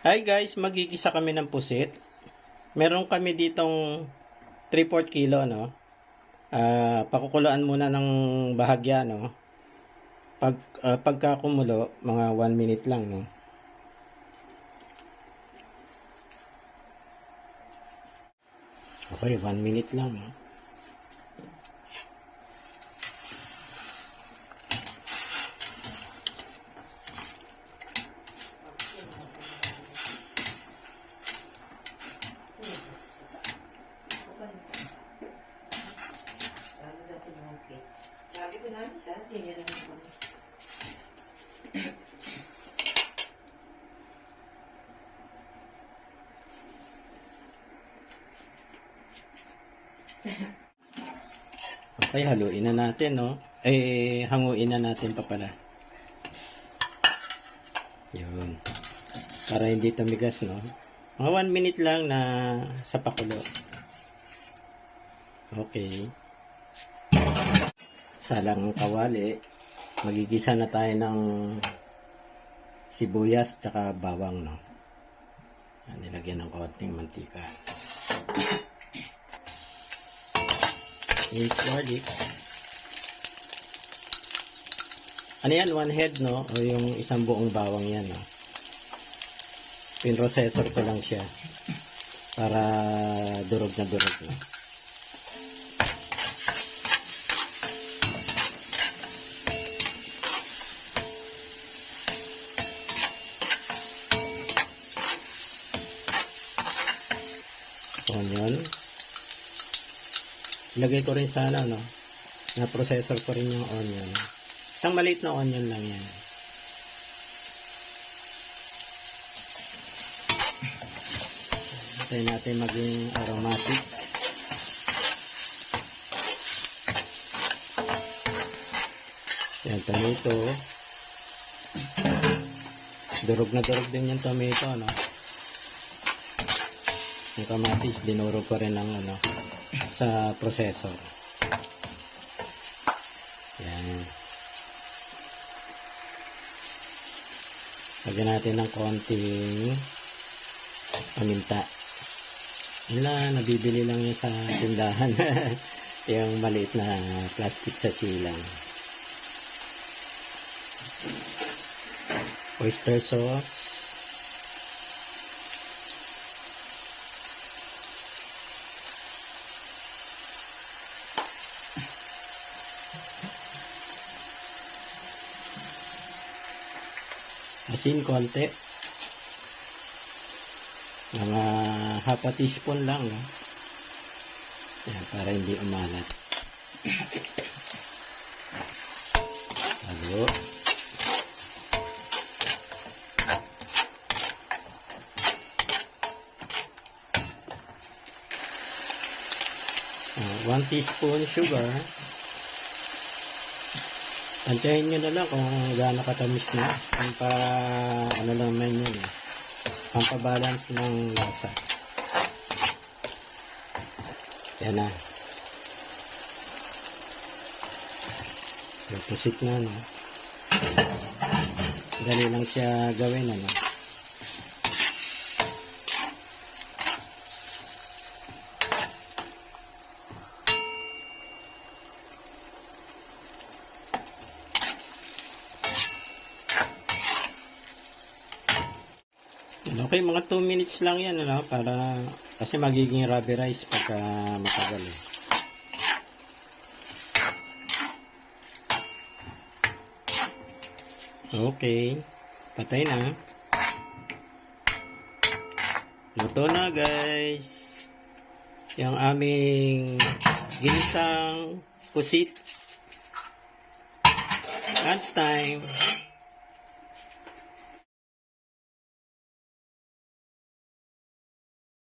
Hi guys, magigisa kami ng pusit. Meron kami ditong 3/4 kilo, no? Pakukuluan muna ng bahagya, no? Pagka kumulo, mga 1 minute lang, no? Okay, 1 minute lang, no? Sabi ko na siya, hindi niya naman ako. Okay, haluin na natin, no? Hanguin na natin pa pala. Yun. Para hindi tumigas, no? Mga 1 minute lang na sa pakulo. Okay. Salang kawali. Magigisa na tayo ng sibuyas tsaka bawang, no? Nilagyan ng konting mantika. Minced garlic. Ano yan? 1 head, no? O yung isang buong bawang yan, no? Pinrocessor ko lang siya. Para durog na durog, no? Onion. Ilagay ko rin sana, no? Na-processor ko rin yung onion. Isang maliit na onion lang yan. Try natin maging aromatic. Yan, tomato. Durog na durog din yung tomato, no? Yung kamatis, dinuro ko rin ng ano, sa processor. Yan. Lagyan natin ng konting paminta. Yun lang, nabibili lang yun sa tindahan. Yung maliit na plastic sachet lang. Oyster sauce. Asin konti. Mga half a teaspoon lang, no? Yan, para hindi umalat. Halo. One teaspoon sugar. Tantiyahin nyo na lang kung gaano katamis na. Ano lang man yun, eh. Pampabalance ng lasa. Yan na. Pusit na, no? Dali lang siya gawin, ano? Okay, mga 2 minutes lang yan, ano? Para, kasi magiging rubber rice pagka matagal, eh. Okay. Patay na. Luto na, guys. Yung aming ginisang pusit. Lunch time.